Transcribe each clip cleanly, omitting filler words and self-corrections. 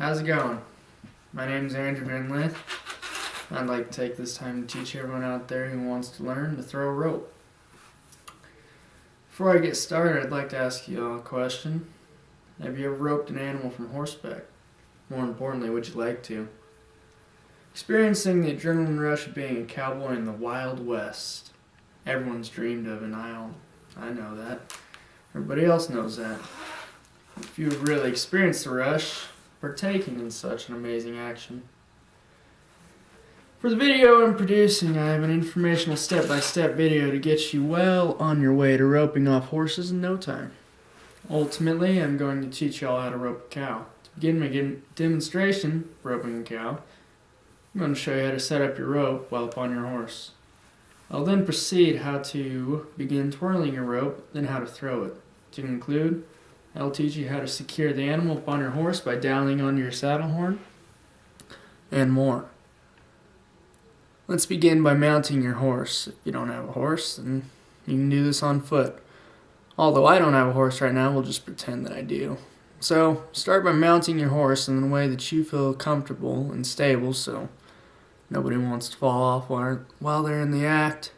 how's it going? My name is Andrew Van Lith. I'd like to take this time to teach everyone out there who wants to learn to throw a rope. Before I get started, I'd like to ask you all a question. Have you ever roped an animal from horseback? More importantly, would you like to? Experiencing the adrenaline rush of being a cowboy in the Wild West. Everyone's dreamed of, and I know that. Everybody else knows that. If you have really experienced the rush, partaking in such an amazing action. For the video I'm producing, I have an informational step-by-step video to get you well on your way to roping off horses in no time. Ultimately, I'm going to teach you all how to rope a cow. To begin my demonstration of roping a cow, I'm going to show you how to set up your rope while upon your horse. I'll then proceed how to begin twirling your rope, then how to throw it. To conclude, I'll teach you how to secure the animal upon your horse by dialing on your saddle horn, and more. Let's begin by mounting your horse. If you don't have a horse, then you can do this on foot. Although I don't have a horse right now, we'll just pretend that I do. So, start by mounting your horse in a way that you feel comfortable and stable so nobody wants to fall off while they're in the act.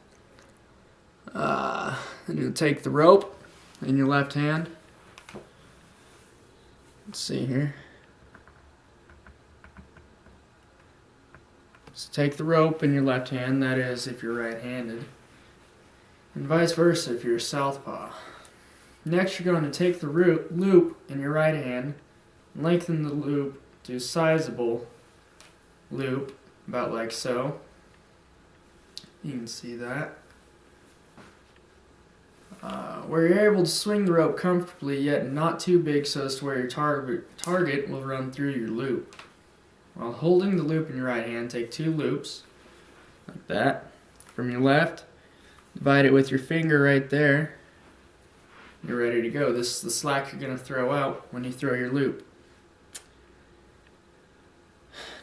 Then you'll take the rope in your left hand. Let's see here. So take the rope in your left hand, that is if you're right-handed, and vice versa if you're a southpaw. Next you're going to take the loop in your right hand, and lengthen the loop to a sizable loop, about like so. You can see that. Where you're able to swing the rope comfortably, yet not too big so as to where your target will run through your loop. While holding the loop in your right hand, take two loops, like that, from your left, divide it with your finger right there. You're ready to go. This is the slack you're going to throw out when you throw your loop.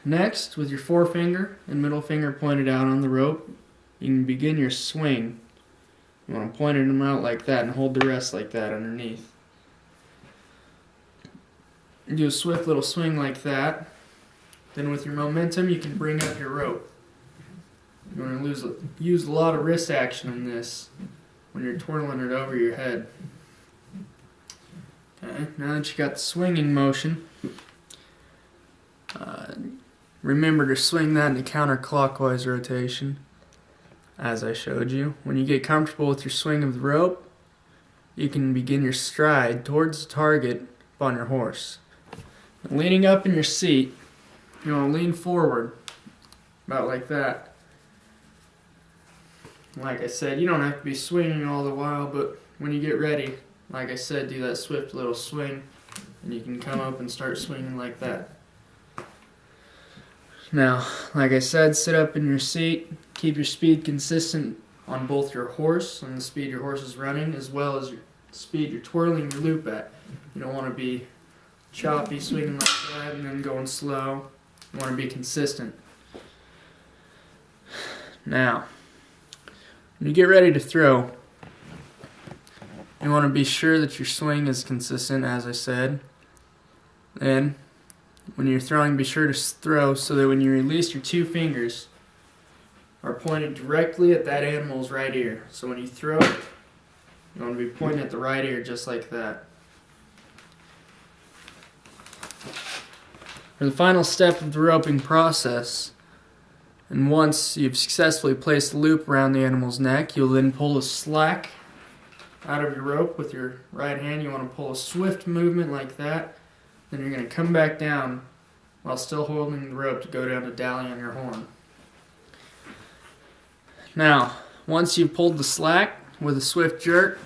Next, with your forefinger and middle finger pointed out on the rope, you can begin your swing. You want to point them out like that and hold the rest like that underneath. Do a swift little swing like that. Then with your momentum, you can bring up your rope. You're going to use a lot of wrist action in this when you're twirling it over your head. Okay, now that you got the swinging motion, remember to swing that in a counterclockwise rotation, as I showed you. When you get comfortable with your swing of the rope, you can begin your stride towards the target upon your horse. Leaning up in your seat, you want to lean forward, about like that. Like I said, you don't have to be swinging all the while, but when you get ready, like I said, do that swift little swing, and you can come up and start swinging like that. Now, like I said, sit up in your seat, keep your speed consistent on both your horse and the speed your horse is running, as well as your speed you're twirling your loop at. You don't want to be choppy, swinging like that, and then going slow. You want to be consistent. Now, when you get ready to throw, you want to be sure that your swing is consistent, as I said. Then, when you're throwing, be sure to throw so that when you release, your two fingers are pointed directly at that animal's right ear. So when you throw, you want to be pointing at the right ear just like that. For the final step of the roping process, and once you've successfully placed the loop around the animal's neck, you'll then pull the slack out of your rope with your right hand. You want to pull a swift movement like that. Then you're going to come back down while still holding the rope to go down to dally on your horn. Now, once you've pulled the slack with a swift jerk,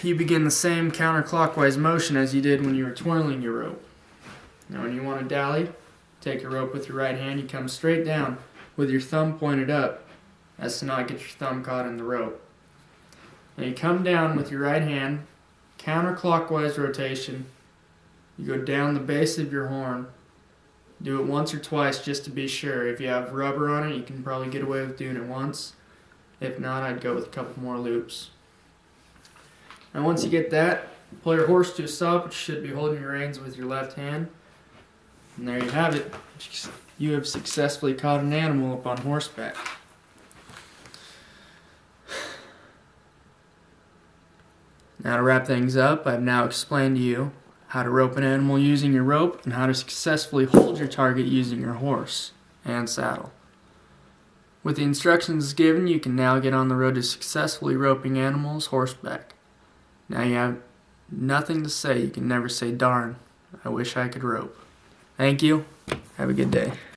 you begin the same counterclockwise motion as you did when you were twirling your rope. Now when you want to dally, take your rope with your right hand, you come straight down with your thumb pointed up as to not get your thumb caught in the rope. Now you come down with your right hand, counterclockwise rotation. You go down the base of your horn. Do it once or twice just to be sure. If you have rubber on it, you can probably get away with doing it once. If not, I'd go with a couple more loops. And once you get that, Pull your horse to a stop, which should be holding your reins with your left hand. And there you have it. You have successfully caught an animal up on horseback. Now to wrap things up, I've now explained to you how to rope an animal using your rope and how to successfully hold your target using your horse and saddle. With the instructions given, you can now get on the road to successfully roping animals horseback. Now you have nothing to say. You can never say, darn, I wish I could rope. Thank you. Have a good day.